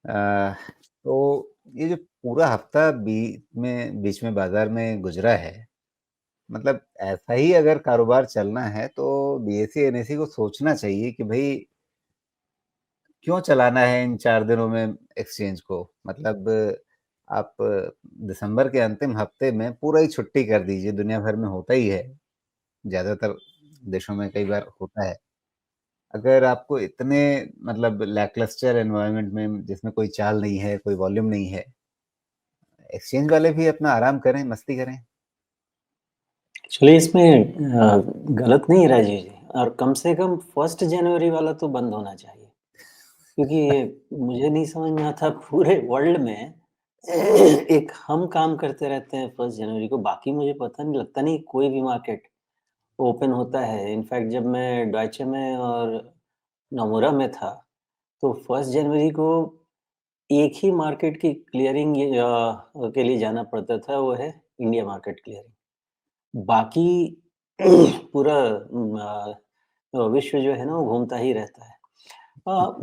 अ, तो ये जो पूरा हफ्ता बीच में बाजार में गुजरा है, मतलब ऐसा ही अगर कारोबार चलना है तो बीएसई एनएसई को सोचना चाहिए कि भाई क्यों चलाना है इन 4 दिनों में एक्सचेंज को। मतलब आप दिसंबर के अंतिम हफ्ते में पूरा ही छुट्टी कर दीजिए, दुनिया भर में होता ही है, ज्यादातर देशों में कई बार होता है। अगर आपको इतने मतलब लैकलस्टर एनवायरनमेंट में जिसमें कोई चाल नहीं है, कोई वॉल्यूम नहीं है, एक्सचेंज वाले भी अपना आराम करें, मस्ती करें। चलिए इसमें गलत नहीं है राजीव जी, और कम से कम 1 जनवरी वाला तो बंद होना चाहिए, क्योंकि ये मुझे नहीं समझ में आता पूरे वर्ल्ड में एक हम काम करते रहते हैं 1 जनवरी को, बाकी मुझे पता नहीं लगता नहीं कोई भी मार्केट ओपन होता है। इनफैक्ट जब मैं डॉइचे में और नोमुरा में था, तो 1 जनवरी को एक ही मार्केट की क्लियरिंग के लिए जाना पड़ता था, वो है इंडिया मार्केट क्लियरिंग। बाकी पूरा विश्व जो है ना वो घूमता ही रहता है।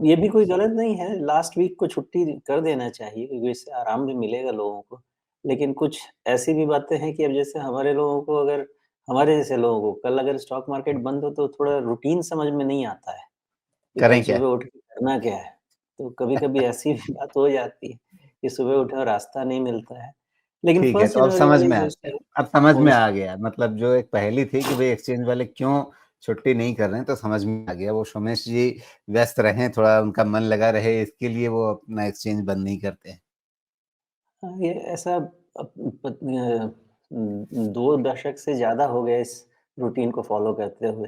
ये भी कोई गलत नहीं है, लास्ट वीक को छुट्टी कर देना चाहिए, क्योंकि इससे आराम भी मिलेगा लोगों को। लेकिन कुछ ऐसी भी बातें हैं कि अब जैसे हमारे लोगों को, अगर हमारे जैसे लोगों को कल अगर स्टॉक मार्केट बंद हो तो थोड़ा रूटीन समझ में नहीं आता है कि कल करें क्या? सुबह उठ के करना क्या है। तो कभी-कभी ऐसी भी बात हो जाती है कि सुबह उठे और रास्ता नहीं मिलता है। लेकिन ठीक है, 1 तो अब जनवरी समझ वाली में आ जो गया। सी अब समझ में आ पॉलिसी गया, मतलब जो एक पहेली थी कि भाई एक्सचेंज वाले क्यों छुट्टी नहीं कर रहे हैं, तो समझ में आ गया। वो सोमेश जी व्यस्त रहें, थोड़ा उनका मन लगा रहे, इसके लिए वो अपना एक्सचेंज बंद नहीं करते हैं। हाँ, ये ऐसा 2 दशक से ज़्यादा हो गए इस रूटीन को फ़ॉलो करते हुए,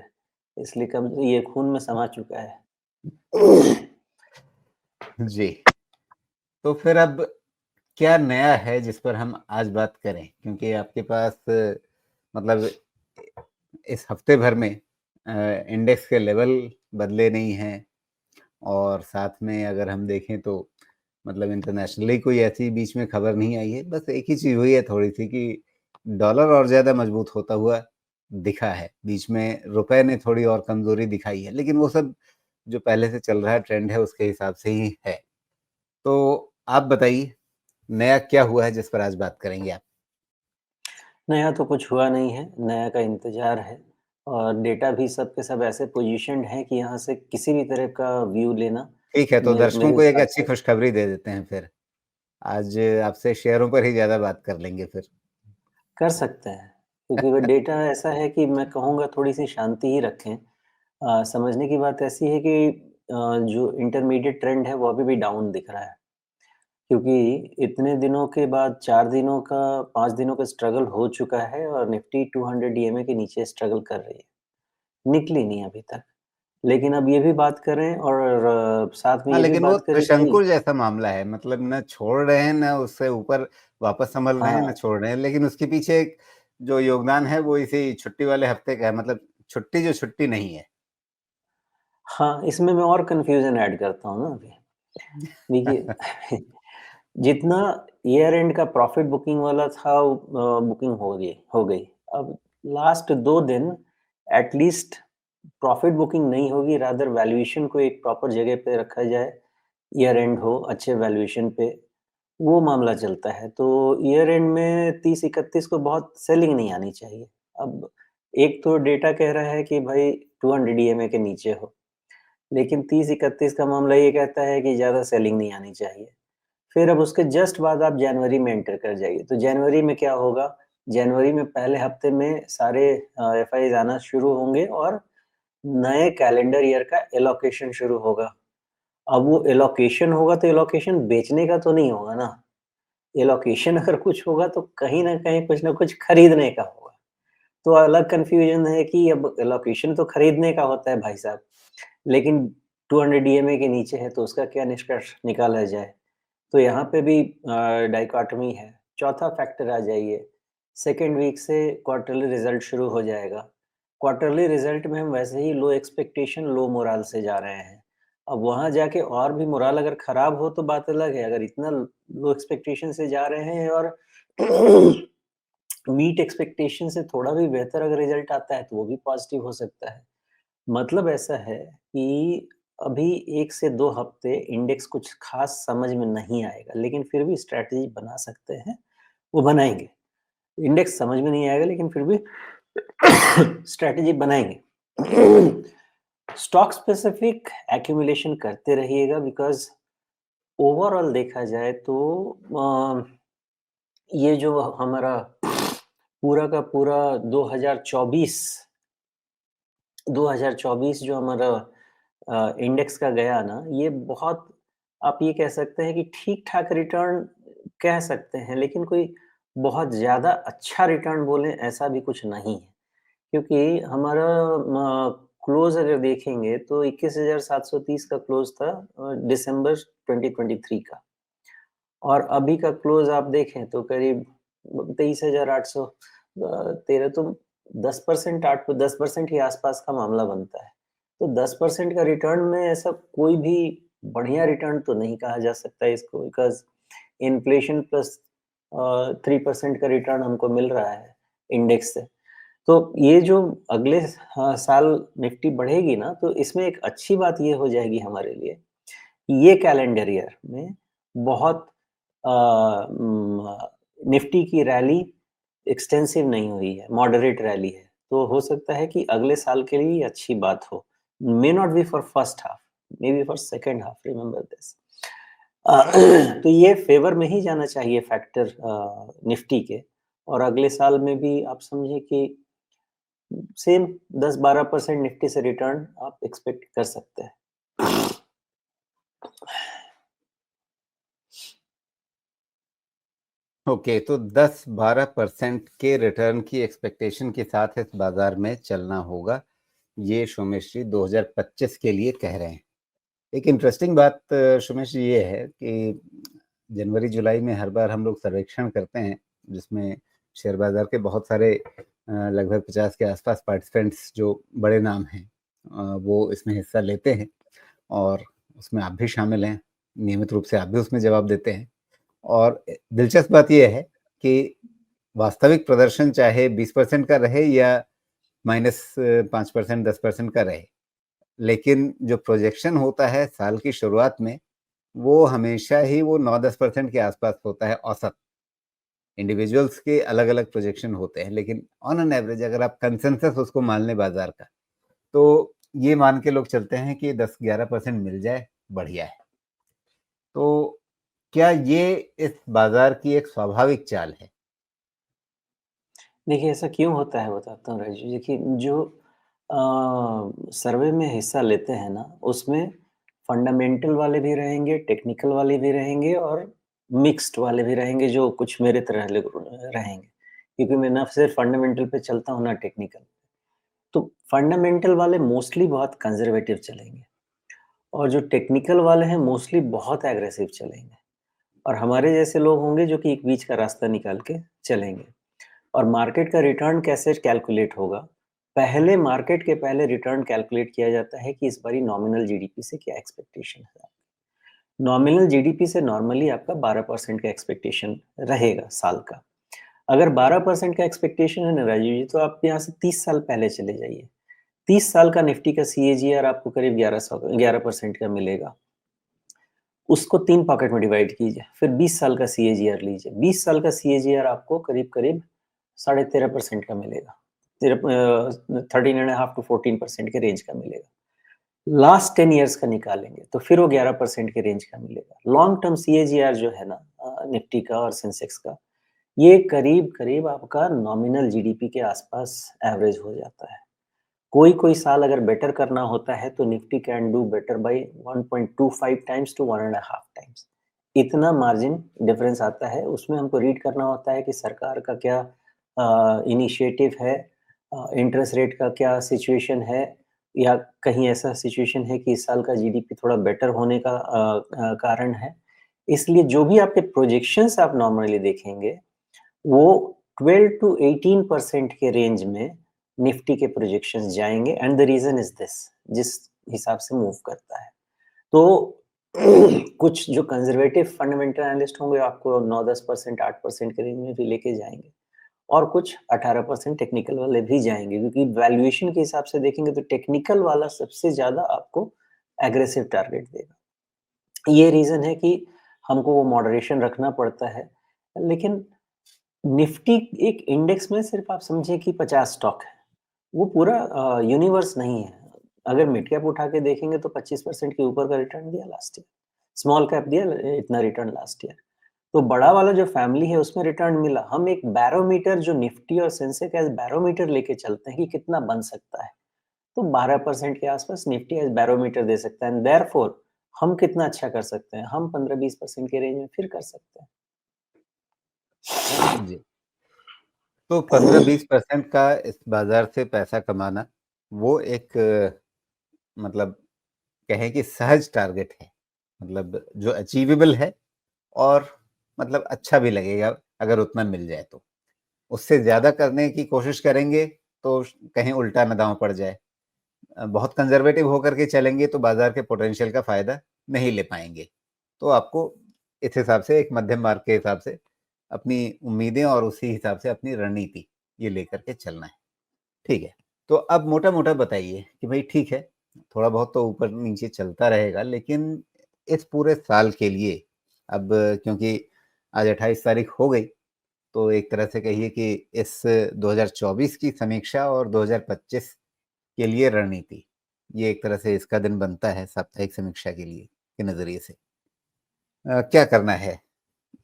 इसलिए कब ये खून में समा चुका है। जी। तो फिर अब क्या नया है जिस पर हम आज बात करें? क्योंकि आपके पास मतलब इस हफ्ते भर में इंडेक्स के लेवल बदले नहीं हैं, और साथ में अगर हम देखें तो मतलब इंटरनेशनली कोई ऐसी बीच में खबर नहीं आई है। बस एक ही चीज़ हुई है थोड़ी-सी कि डॉलर और ज़्यादा मजबूत होता हुआ दिखा है। बीच में रुपए ने थोड़ी और कमज़ोरी दिखाई है, लेकिन वो सब जो पहले से चल रहा है ट्रेंड है उसके हिसाब से ही है। तो आप बताइए, नया क्या हुआ है जिस पर आज बात करेंगे आप? नया तो कुछ हुआ नहीं है, नया का इंतज़ार है, और डेटा भी सब के सब ऐसे पोज़ीशन्ड हैं कि यहाँ से किसी भी तरह का व्यू लेना ठीक है, तो मेरे दर्शकों मेरे को एक हिसाब अच्छी से खुशखबरी दे देते हैं फिर। आज आपसे शेयरों पर ही ज़्यादा बात कर लेंगे फिर। कर सकते हैं, क्योंकि वो डेटा ऐसा है कि मैं कहूँगा थोड़ी-सी शांति ही रखें। समझने की बात ऐसी है कि जो इंटरमीडिएट ट्रेंड है वो अभी भी डाउन दिख रहा है। क्योंकि इतने दिनों के बाद 4 दिनों का 5 दिनों का स्ट्रगल हो चुका है और निफ्टी 200 ईएमए के नीचे स्ट्रगल कर रही है। निकली नहीं अभी तक। लेकिन अब ये भी बात करें और साथ में हाँ, ये भी लेकिन वो बात करें कि त्रिशंकु जैसा मामला है, मतलब ना छोड़ रहे हैं, ना उससे ऊपर वापस संभल रहे हैं, हाँ, ना छोड़ रहे हैं। लेकिन उसके पीछे एक जो योगदान है वो इसी छुट्टी वाले हफ्ते का है, मतलब छुट्टी जो छुट्टी नहीं है। हाँ, इसमें मैं और कन्फ्यूज़न ऐड करता हूँ ना अभी। देखिए जितना ईयर एंड का प्रॉफिट बुकिंग वाला था बुकिंग हो गई। अब लास्ट 2 दिन एट लीस्ट प्रॉफिट बुकिंग नहीं होगी, रादर वैल्यूएशन को एक प्रॉपर जगह पे रखा जाए, ईयर एंड हो अच्छे वैल्यूएशन पे, वो मामला चलता है। तो ईयर एंड में 30-31 को बहुत सेलिंग नहीं आनी चाहिए। अब एक तो डेटा कह रहा है कि भाई 200 ईएमए के नीचे हो, लेकिन 30-31 का मामला ये कहता है कि ज़्यादा सेलिंग नहीं आनी चाहिए। फिर अब उसके जस्ट बाद आप जनवरी में एंटर कर जाइए। तो जनवरी में क्या होगा? जनवरी में पहले हफ्ते में सारे एफआईज़ आना शुरू होंगे और नए कैलेंडर ईयर का एलोकेशन शुरू होगा। अब वो एलोकेशन होगा तो एलोकेशन बेचने का तो नहीं होगा ना। एलोकेशन अगर कुछ होगा तो कहीं न कहीं कुछ न कुछ खरीदने का होगा। तो अलग कन्फ्यूज़न है कि अब एलोकेशन तो खरीदने का होता है भाई साहब, लेकिन 200 डीएमए के नीचे है तो उसका क्या निष्कर्ष निकाला जाए? तो यहाँ पे भी डाइकोटॉमी है। चौथा फैक्टर आ जाइए, सेकंड वीक से क्वार्टरली रिज़ल्ट शुरू हो जाएगा। क्वार्टरली रिज़ल्ट में हम वैसे ही लो एक्सपेक्टेशन, लो मोराल से जा रहे हैं। अब वहाँ जाके और भी मोराल अगर खराब हो तो बात अलग है, अगर इतना लो एक्सपेक्टेशन से जा रहे हैं और मीट एक्सपेक्टेशन से थोड़ा भी बेहतर अगर रिज़ल्ट आता है तो वो भी पॉज़िटिव हो सकता है। मतलब ऐसा है कि अभी 1 से 2 हफ्ते इंडेक्स कुछ खास समझ में नहीं आएगा, लेकिन फिर भी स्ट्रैटेजी बना सकते हैं, वो बनाएँगे। इंडेक्स समझ में नहीं आएगा लेकिन फिर भी स्ट्रैटेजी बनाएँगे। स्टॉक स्पेसिफिक एक्यूमुलेशन करते रहिएगा बिकॉज़ ओवरऑल देखा जाए तो ये जो हमारा पूरा का पूरा 2024 जो हमारा इंडेक्स का गया ना, ये बहुत आप ये कह सकते हैं कि ठीक-ठाक रिटर्न कह सकते हैं, लेकिन कोई बहुत ज़्यादा अच्छा रिटर्न बोलें ऐसा भी कुछ नहीं है। क्योंकि हमारा क्लोज़ अगर देखेंगे तो 21,730 का क्लोज़ था दिसंबर 2023 का। और अभी का क्लोज़ आप देखें तो करीब 23,800 13 तो 10% 10% के आसपास का मामला बनता है। तो 10% का रिटर्न में ऐसा कोई भी बढ़िया रिटर्न तो नहीं कहा जा सकता इसको बिकॉज़ इन्फ्लेशन प्लस 3% का रिटर्न हमको मिल रहा है इंडेक्स से। तो ये जो अगले साल निफ्टी बढ़ेगी ना, तो इसमें एक अच्छी बात ये हो जाएगी हमारे लिए, ये कैलेंडर ईयर में बहुत निफ्टी की रैली एक्सटेंसिव नहीं हुई है, मॉडरेट रैली है। तो हो सकता है कि अगले साल के लिए ये अच्छी बात हो। May not be for first half, may be for second half, remember this. तो ये फेवर में ही जाना चाहिए फैक्टर निफ्टी के और अगले साल में भी आप समझिए कि सेम 10-12% निफ्टी से रिटर्न आप एक्सपेक्ट कर सकते हैं। ओके, तो 10-12% के रिटर्न की एक्सपेक्टेशन के साथ इस बाजार में चलना होगा, ये सोमेश जी 2025 के लिए कह रहे हैं। एक इंटरेस्टिंग बात सोमेश जी ये है कि जनवरी जुलाई में हर बार हम लोग सर्वेक्षण करते हैं जिसमें शेयर बाजार के बहुत सारे लगभग 50 के आसपास पार्टिसिपेंट्स जो बड़े नाम हैं वो इसमें हिस्सा लेते हैं और उसमें आप भी शामिल हैं, नियमित रूप से आप भी उसमें जवाब देते हैं। और दिलचस्प बात ये है कि वास्तविक प्रदर्शन चाहे 20% का रहे या -5% 10% का रहे, लेकिन जो प्रोजेक्शन होता है साल की शुरुआत में, वो हमेशा ही वो 9-10% के आसपास होता है औसत। इंडिविजुअल्स के अलग-अलग प्रोजेक्शन होते हैं, लेकिन ऑन एन एवरेज अगर आप कंसेंसस उसको मान लें बाजार का, तो ये मान के लोग चलते हैं कि 10-11% मिल जाए, बढ़िया है। तो क्या ये इस बाजार की एक स्वाभाविक चाल है? देखिए ऐसा क्यों होता है बताता हूँ राजू। देखिए जो सर्वे में हिस्सा लेते हैं ना, उसमें फंडामेंटल वाले भी रहेंगे, टेक्निकल वाले भी रहेंगे और मिक्स्ड वाले भी रहेंगे जो कुछ मेरे तरह रहेंगे। क्योंकि मैं ना सिर्फ फंडामेंटल पे चलता हूँ ना टेक्निकल। तो फंडामेंटल वाले मोस्टली बहुत कंजर्वेटिव चलेंगे और जो टेक्निकल वाले हैं मोस्टली बहुत एग्रेसिव चलेंगे और हमारे जैसे लोग होंगे जो कि एक बीच का रास्ता निकाल के चलेंगे। और मार्केट का रिटर्न कैसे कैलकुलेट होगा? पहले मार्केट के पहले रिटर्न कैलकुलेट किया जाता है कि इस बारी नॉमिनल जीडीपी से क्या एक्सपेक्टेशन है। नॉमिनल जीडीपी से नॉर्मली आपका 12% का एक्सपेक्टेशन रहेगा साल का। अगर 12% का एक्सपेक्टेशन है ना राजीव जी, तो आप यहाँ से 30 साल पहले चले जाइए। 30 साल का निफ्टी का सीएजीआर आपको करीब 11% का मिलेगा। उसको 3 पॉकेट में डिवाइड कीजिए, फिर 20 साल का सीएजीआर लीजिए। 20 साल का सीएजीआर आपको करीब-करीब 13.5% का मिलेगा। 13.5 टू 14% के रेंज का मिलेगा। लास्ट 10 इयर्स का निकालेंगे तो फिर वो 11% के रेंज का मिलेगा। लॉन्ग टर्म सीएजीआर जो है ना निफ्टी का और सेंसेक्स का, ये करीब-करीब आपका नॉमिनल जीडीपी के आसपास एवरेज हो जाता है। कोई-कोई साल अगर बेटर करना होता है तो Nifty can do better by 1.25 times to 1.5 times. इतना मार्जिन डिफरेंस आता है, उसमें हमको रीड करना होता है कि सरकार का क्या इनिशिएटिव है, इंटरेस्ट रेट का क्या सिचुएशन है या कहीं ऐसा सिचुएशन है कि इस साल का जीडीपी थोड़ा बेटर होने का कारण है। इसलिए जो भी आपके प्रोजेक्शंस आप नॉर्मली देखेंगे वो 12 टू 18% के रेंज में निफ्टी के प्रोजेक्शंस जाएंगे and the reason is this, जिस हिसाब से मूव करता है। तो कुछ जो कंजर्वेटिव फंडामेंटल एनालिस्ट होंगे आपको 9-10% 8% के रेंज में भी लेके जाएंगे और कुछ 18% टेक्निकल वाले भी जाएंगे क्योंकि वैल्यूएशन के हिसाब से देखेंगे तो टेक्निकल वाला सबसे ज्यादा आपको एग्रेसिव टारगेट देगा। ये रीज़न है कि हमको वो मॉडरेशन रखना पड़ता है। लेकिन निफ्टी एक इंडेक्स में सिर्फ़ आप समझिए कि 50 स्टॉक है। वो पूरा यूनिवर्स नहीं है। अगर मिड कैप उठा के देखेंगे तो 25% के ऊपर का रिटर्न दिया लास्ट ईयर। स्मॉल कैप दिया इतना रिटर्न लास्ट ईयर। तो बड़ा वाला जो फैमिली है उसमें रिटर्न मिला। हम एक बैरोमीटर जो निफ्टी और सेंसेक्स एज़ बैरोमीटर लेके चलते हैं कि कितना बन सकता है। तो 12% के आसपास निफ्टी एज़ बैरोमीटर दे सकता है एंड देयरफॉर हम कितना अच्छा कर सकते हैं? हम 15-20% के रेंज में फिर कर सकते जी। तो 15-20% का इस बाज़ार से पैसा कमाना, वो एक मतलब कहें कि सहज टारगेट है। मतलब जो अचीवेबल है और मतलब अच्छा भी लगेगा अगर उतना मिल जाए तो। उससे ज़्यादा करने की कोशिश करेंगे तो कहीं उल्टा ना दाँव पड़ जाए। बहुत कंज़र्वेटिव होकर के चलेंगे तो बाज़ार के पोटेंशियल का फ़ायदा नहीं ले पाएँगे। तो आपको इस हिसाब से एक मध्यम मार्ग के हिसाब से अपनी उम्मीदें और उसी हिसाब से अपनी रणनीति ये लेकर के चलना है। ठीक है। तो अब मोटा-मोटा बताइए कि भई ठीक है, थोड़ा बहुत तो ऊपर-नीचे चलता रहेगा लेकिन इस पूरे साल के लिए अब क्योंकि आज 28 तारीख हो गई, तो एक तरह से कहिए कि इस 2024 की समीक्षा और 2025 के लिए रणनीति, ये एक तरह से इसका दिन बनता है साप्ताहिक समीक्षा के लिए के नज़रिए से। क्या करना है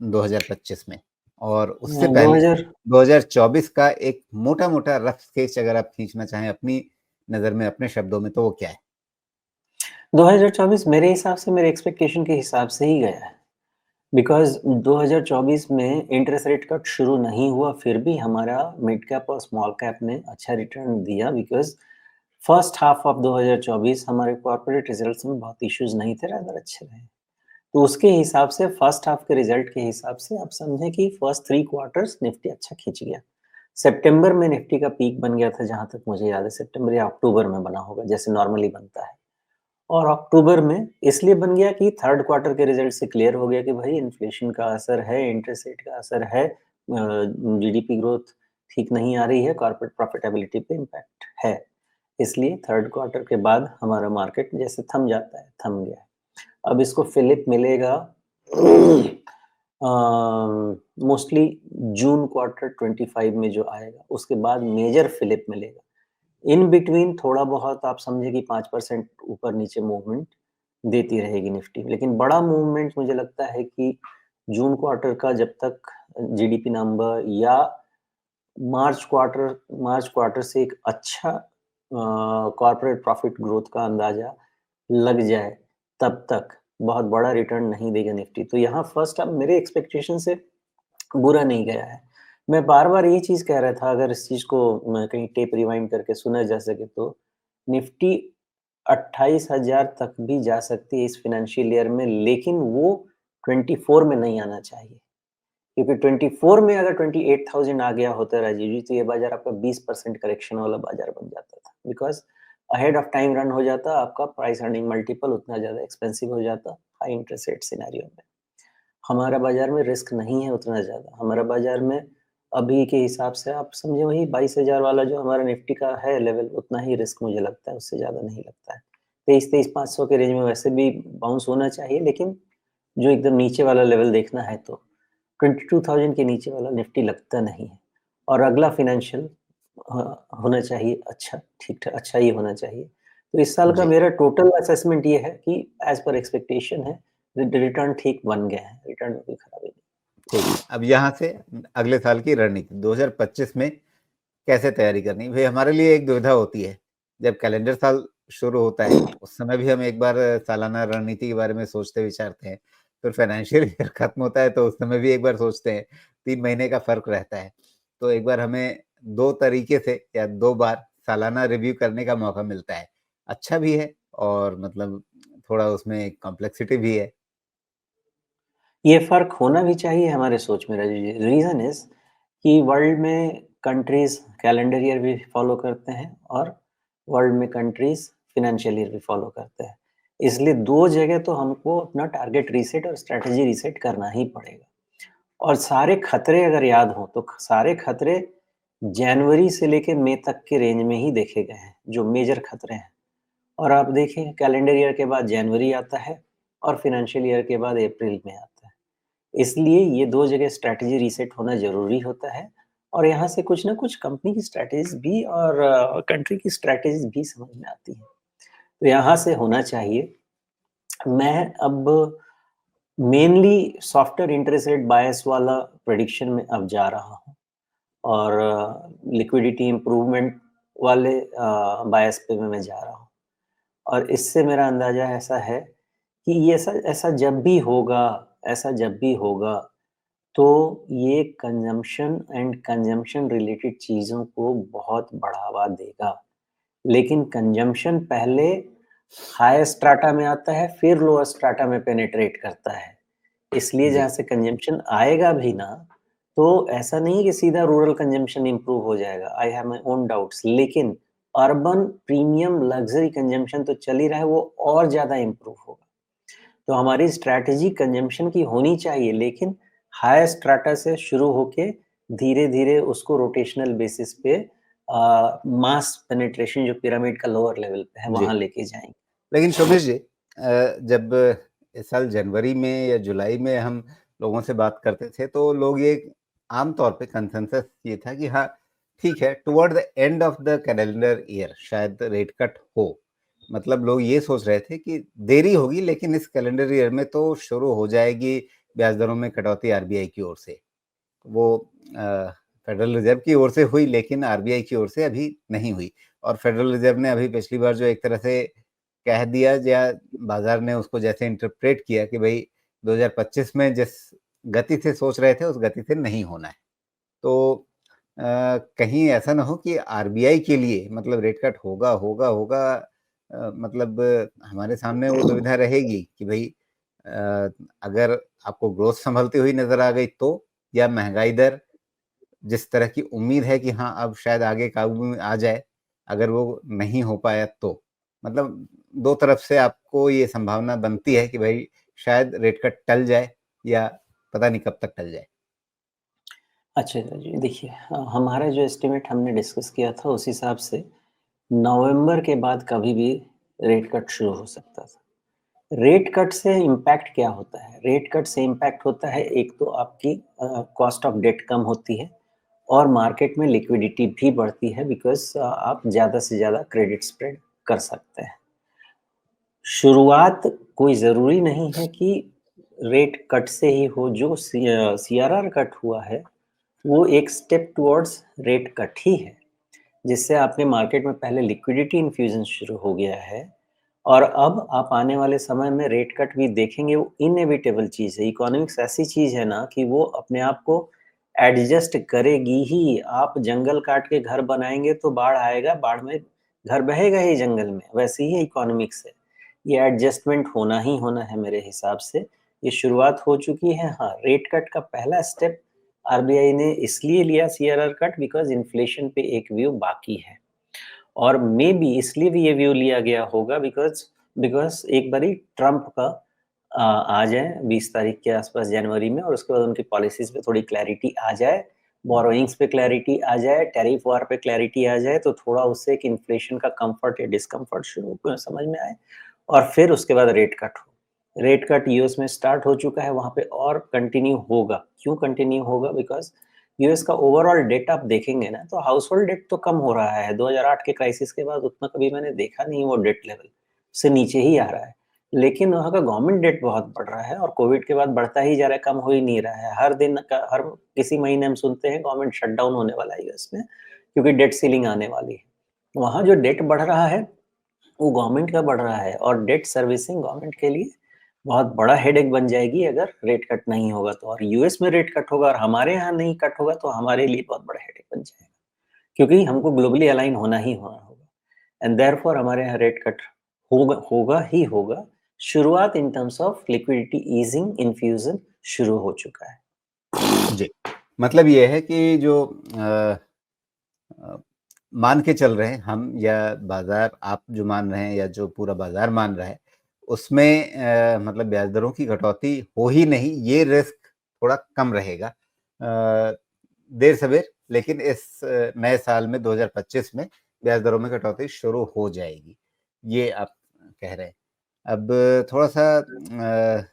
2025 में? और उससे हैं। पहले 2000 2024 का एक मोटा-मोटा रफ स्केच अगर आप खींचना चाहें अपनी नज़र में, अपने शब्दों में, तो वो क्या है? 2024 मेरे हिसाब से मेरे एक्सपेक्टेशन के हिसाब से ही गया है। बिकॉज़ 2024 में इंटरेस्ट रेट कट शुरू नहीं हुआ, फिर भी हमारा मिड कैप और स्मॉल कैप ने अच्छा रिटर्न दिया बिकॉज़ फर्स्ट हाफ ऑफ 2024 हमारे कॉर्पोरेट रिजल्ट्स में बहुत इश्यूज़ नहीं थे, रादर अच्छे रहे। तो उसके हिसाब से फर्स्ट हाफ के रिजल्ट के हिसाब से आप समझें कि फर्स्ट 3 क्वार्टर्स निफ्टी अच्छा खींच गया। सितंबर में निफ्टी का पीक बन गया था जहाँ तक मुझे याद है, सितंबर या अक्टूबर में बना होगा, जैसे नॉर्मली बनता है। और अक्टूबर में इसलिए बन गया कि थर्ड क्वार्टर के रिजल्ट से क्लियर हो गया कि भाई इन्फ्लेशन का असर है, इंटरेस्ट रेट का असर है, जीडीपी ग्रोथ ठीक नहीं आ रही है, कॉर्पोरेट प्रॉफिटेबिलिटी पे इम्पैक्ट है। इसलिए थर्ड क्वार्टर के बाद हमारा मार्केट जैसे थम जाता है, थम गया है। अब इसको फिलिप मिलेगा मोस्टली जून क्वार्टर 25 में जो आएगा, उसके बाद मेजर फिलिप मिलेगा। इन बिटवीन थोड़ा बहुत आप समझिए कि 5% ऊपर-नीचे मूवमेंट देती रहेगी निफ्टी। लेकिन बड़ा मूवमेंट मुझे लगता है कि जून क्वार्टर का जब तक जीडीपी नंबर या मार्च क्वार्टर से एक अच्छा कॉर्पोरेट प्रॉफिट ग्रोथ का अंदाज़ा लग जाए, तब तक बहुत बड़ा रिटर्न नहीं देगा निफ्टी। तो यहाँ फर्स्ट हाफ मेरे एक्सपेक्टेशन से बुरा नहीं गया है। मैं बार-बार ये चीज़ कह रहा था अगर इस चीज़ को कहीं टेप रिवाइंड करके सुना जा सके तो निफ्टी 28,000 तक भी जा सकती है इस फाइनेंशियल ईयर में, लेकिन वो 24 में नहीं आना चाहिए। क्योंकि 24 में अगर 28,000 आ गया होता राजीव जी, तो ये बाज़ार आपका 20% करेक्शन वाला बाज़ार बन जाता था। Because ahead of time run हो जाता, आपका प्राइस अर्निंग मल्टीपल उतना ज़्यादा एक्सपेंसिव हो जाता, हाई इंटरेस्ट रेट सिनेरियो में। हमारा बाज़ार में रिस्क नहीं है उतना ज़्यादा। हमारा बाज़ार में अभी के हिसाब से आप समझिए वही 22,000 वाला जो हमारा निफ्टी का है लेवल, उतना ही रिस्क मुझे लगता है, उससे ज़्यादा नहीं लगता है। 23,500 के रेंज में वैसे भी बाउंस होना चाहिए, लेकिन जो एकदम नीचे वाला लेवल देखना है तो 22,000 के नीचे वाला निफ्टी लगता नहीं है। और अगला फाइनेंशियल होना चाहिए अच्छा, ठीक-ठाक अच्छा ही होना चाहिए। तो इस साल का जी। मेरा टोटल असेसमेंट ये है कि एज़ पर एक्सपेक्टेशन है, रिटर्न ठीक बन गया है, रिटर्न में कोई खराबी नहीं। ठीक है। अब यहाँ से अगले साल की रणनीति 2025 में कैसे तैयारी करनी? भई हमारे लिए एक दुविधा होती है, जब कैलेंडर साल शुरू होता है, उस समय भी हम एक बार सालाना रणनीति के बारे में सोचते-विचारते हैं। फिर फाइनेंशियल ईयर खत्म होता है, तो उस समय भी एक बार सोचते हैं, 3 महीने का फ़र्क रहता है। तो एक बार हमें 2 तरीके से या 2 बार सालाना रिव्यू करने का मौका मिलता है। अच्छा भी है और मतलब थोड़ा उसमें कॉम्प्लेक्सिटी भी है। ये फ़र्क होना भी चाहिए हमारे सोच में राजीव जी। रीज़न इज़ कि वर्ल्ड में कंट्रीज़ कैलेंडर ईयर भी फ़ॉलो करते हैं और वर्ल्ड में कंट्रीज़ फाइनेंशियल ईयर भी फ़ॉलो करते हैं। इसलिए 2 जगह तो हमको अपना टारगेट रीसेट और स्ट्रैटेजी रीसेट करना ही पड़ेगा। और सारे खतरे अगर याद हों, तो सारे खतरे जनवरी से लेके मई तक के रेंज में ही देखे गए हैं, जो मेजर खतरे हैं। और आप देखें कैलेंडर ईयर के बाद जनवरी आता है और फाइनेंशियल ईयर के बाद अप्रैल में आता है। इसलिए ये 2 जगह स्ट्रैटेजी रीसेट होना ज़रूरी होता है और यहाँ से कुछ ना कुछ कंपनी की स्ट्रैटेजीज़ भी और कंट्री की स्ट्रैटेजीज़ भी समझ में आती हैं। तो यहाँ से होना चाहिए। मैं अब मेनली सॉफ्टवेयर इंटरेस्ट रेट बायस वाला प्रेडिक्शन में अब जा रहा हूँ और लिक्विडिटी इम्प्रूवमेंट वाले बायस पे मैं जा रहा हूँ और इससे मेरा अंदाज़ा ऐसा है कि ये ऐसा ऐसा जब भी होगा ऐसा जब भी होगा तो ये कंज़म्पशन एंड कंज़म्पशन रिलेटेड चीज़ों को बहुत बढ़ावा देगा। लेकिन कंज़म्पशन पहले हायर स्ट्राटा में आता है, फिर लोअर स्ट्राटा में पेनिट्रेट करता है। इसलिए जी, जहाँ से कंज़म्पशन आएगा भी ना, तो ऐसा नहीं है कि सीधा रूरल कंज़म्पशन इम्प्रूव हो जाएगा। I have my own doubts लेकिन अर्बन प्रीमियम लग्ज़री कंज़म्पशन तो चल ही रहा है, वो और ज़्यादा इम्प्रूव होगा। तो हमारी स्ट्रैटेजी कंजम्पशन की होनी चाहिए लेकिन हायर स्ट्राटा से शुरू होके धीरे-धीरे उसको रोटेशनल बेसिस पे मास पेनिट्रेशन जो पिरामिड का लोअर लेवल पे है जी। वहाँ लेके जाएँगे। लेकिन शोभिश जी, जब इस साल जनवरी में या जुलाई में हम लोगों से बात करते थे तो लोग ये आम तौर पे कंसेंसस ये था कि हाँ, ठीक है, toward the end of the calendar year शायद रेट कट हो। मतलब लोग ये सोच रहे थे कि देरी होगी लेकिन इस कैलेंडर ईयर में तो शुरू हो जाएगी ब्याज दरों में कटौती आरबीआई की ओर से। वो फेडरल रिज़र्व की ओर से हुई लेकिन आरबीआई की ओर से अभी नहीं हुई और फेडरल रिज़र्व ने अभी पिछली बार जो एक तरह से कह दिया या बाज़ार ने उसको जैसे इंटरप्रेट किया कि भई 2025 में जिस गति से सोच रहे थे, उस गति से नहीं होना है। तो कहीं ऐसा ना हो कि आरबीआई के लिए मतलब रेट कट होगा, होगा, होगा मतलब हमारे सामने वो दुविधा रहेगी कि भई अ, अगर आपको ग्रोथ सँभलती हुई नज़र आ गई तो? या महँगाई दर जिस तरह की उम्मीद है कि हाँ, अब शायद आगे काबू में आ जाए, अगर वो नहीं हो पाया तो? मतलब 2 तरफ से आपको ये संभावना बनती है कि भई शायद रेट कट टल जाए या पता नहीं कब तक टल जाए। अच्छा जी, देखिए हमारा जो एस्टिमेट हमने डिस्कस किया था उस हिसाब से नवंबर के बाद कभी भी रेट कट शुरू हो सकता था। रेट कट से इम्पैक्ट क्या होता है? रेट कट से इम्पैक्ट होता है एक तो आपकी कॉस्ट ऑफ डेट कम होती है और मार्केट में लिक्विडिटी भी बढ़ती है बिकॉज़ आप ज़्यादा से ज़्यादा क्रेडिट स्प्रेड कर सकते हैं। शुरुआत कोई ज़रूरी नहीं है कि रेट कट से ही हो, जो सीआरआर कट हुआ है, वो एक स्टेप टुवर्ड्स रेट कट ही है। जिससे आपके मार्केट में पहले लिक्विडिटी इन्फ्यूजन शुरू हो गया है और अब आप आने वाले समय में रेट कट भी देखेंगे वो इनएविटेबल चीज़ है। इकोनॉमिक्स ऐसी चीज़ है ना कि वो अपने आप को एडजस्ट करेगी ही। आप जंगल काट के घर बनाएँगे तो बाढ़ आएगा, बाढ़ में घर बहेगा ही जंगल में, वैसे ही इकोनॉमिक्स है। ये एडजस्टमेंट होना ही होना है मेरे हिसाब से। ये शुरुआत हो चुकी है हाँ, रेट कट का पहला स्टेप आरबीआई ने इसलिए लिया सीआरआर कट बिकॉज़ इन्फ्लेशन पे एक व्यू बाकी है और मे बी इसलिए भी ये व्यू लिया गया होगा बिकॉज़ बिकॉज़ एक बारी ट्रम्प का आ जाए 20 तारीख के आसपास जनवरी में और उसके बाद उनकी पॉलिसीज़ पे थोड़ी क्लैरिटी आ जाए, बोरोइंग्स पे क्लैरिटी आ जाए, टैरिफ वॉर पे क्लैरिटी आ जाए, तो थोड़ा उससे एक इन्फ्लेशन का कम्फर्ट या डिस्कम्फर्ट शुरू समझ में आए और फिर उसके बाद रेट कट हो। रेट कट यूएस में स्टार्ट हो चुका है, वहाँ पे और कंटिन्यू होगा। क्यों कंटिन्यू होगा? बिकॉज़ यूएस का ओवरऑल डेट आप देखेंगे ना, तो हाउसहोल्ड डेट तो कम हो रहा है। 2008 के क्राइसिस के बाद उतना कभी मैंने देखा नहीं वो डेट लेवल, उससे नीचे ही आ रहा है। लेकिन वहाँ का गवर्नमेंट डेट बहुत बढ़ रहा है और कोविड के बाद बढ़ता ही जा रहा है, कम हो ही नहीं रहा है। हर किसी महीने हम सुनते हैं गवर्नमेंट शटडाउन होने वाला है यूएस में, क्योंकि डेट सीलिंग आने वाली है। वहाँ जो डेट बढ़ रहा है, वो गवर्नमेंट का बढ़ रहा है और डेट सर्विसिंग गवर्नमेंट के लिए बहुत बड़ा हेडेक बन जाएगी अगर रेट कट नहीं होगा तो और यूएस में रेट कट होगा और हमारे यहाँ नहीं कट होगा तो हमारे लिए बहुत बड़ा हेडेक बन जाएगा क्योंकि हमको ग्लोबली अलाइन होना ही होना होगा एंड देयरफॉर हमारे यहाँ रेट कट होगा होगा ही होगा। शुरुआत in terms of liquidity easing infusion शुरू हो चुका है। जी। मतलब ये है कि जो अ, मान के चल रहे हैं हम या बाज़ार आप जो मान रहे हैं या जो पूरा बाज़ार मान रहा है, उसमें मतलब ब्याज दरों की कटौती हो ही नहीं, ये रिस्क थोड़ा कम रहेगा। देर-सवेर लेकिन इस नए साल में 2025 में ब्याज दरों में कटौती शुरू हो जाएगी। ये आप कह रहे हैं। अब थोड़ा-सा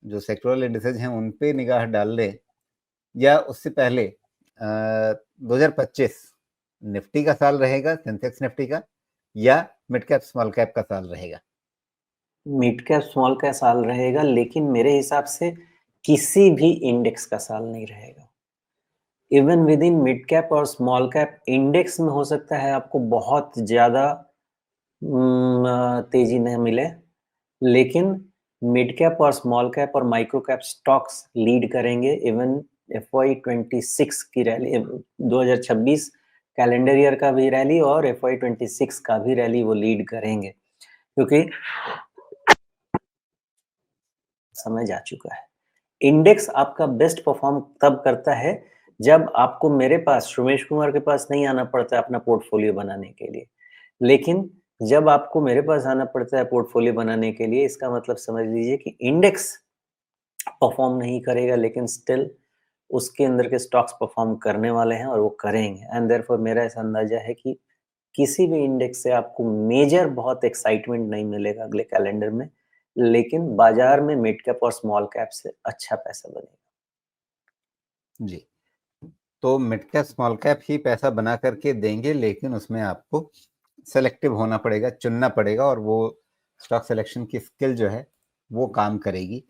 जो सेक्टोरल इंडिसेज हैं उन पे निगाह डाल लें या उससे पहले 2025 निफ्टी का साल रहेगा, सेंसेक्स निफ्टी का, या मिड कैप स्मॉल कैप का साल रहेगा? मिड कैप स्मॉल का साल रहेगा, लेकिन मेरे हिसाब से किसी भी इंडेक्स का साल नहीं रहेगा। Even with in mid cap और स्मॉल कैप इंडेक्स में हो सकता है आपको बहुत ज़्यादा तेज़ी न मिले, लेकिन मिड कैप और स्मॉल कैप और माइक्रो कैप स्टॉक्स लीड करेंगे। इवन एफवाई 26 की रैली 2026 कैलेंडर ईयर का भी रैली और एफवाई 26 का भी रैली वो लीड करेंगे, क्योंकि समय जा चुका है। इंडेक्स आपका बेस्ट परफॉर्म तब करता है जब आपको मेरे पास, रमेश कुमार के पास नहीं आना पड़ता है अपना पोर्टफोलियो बनाने के लिए। लेकिन जब आपको मेरे पास आना पड़ता है पोर्टफोलियो बनाने के लिए, इसका मतलब समझ लीजिए कि इंडेक्स परफॉर्म नहीं करेगा, लेकिन स्टिल उसके अंदर के स्टॉक्स परफॉर्म करने वाले हैं और वो करेंगे। एंड देयरफॉर मेरा ऐसा अंदाजा है कि किसी भी इंडेक्स से आपको मेजर बहुत एक्साइटमेंट नहीं मिलेगा अगले कैलेंडर में, लेकिन बाजार में मिड कैप और स्मॉल कैप से अच्छा पैसा बनेगा। जी। तो मिड कैप स्मॉल कैप ही पैसा बना करके देंगे, लेकिन उसमें आपको सेलेक्टिव होना पड़ेगा, चुनना पड़ेगा, और वो स्टॉक सिलेक्शन की स्किल जो है वो काम करेगी।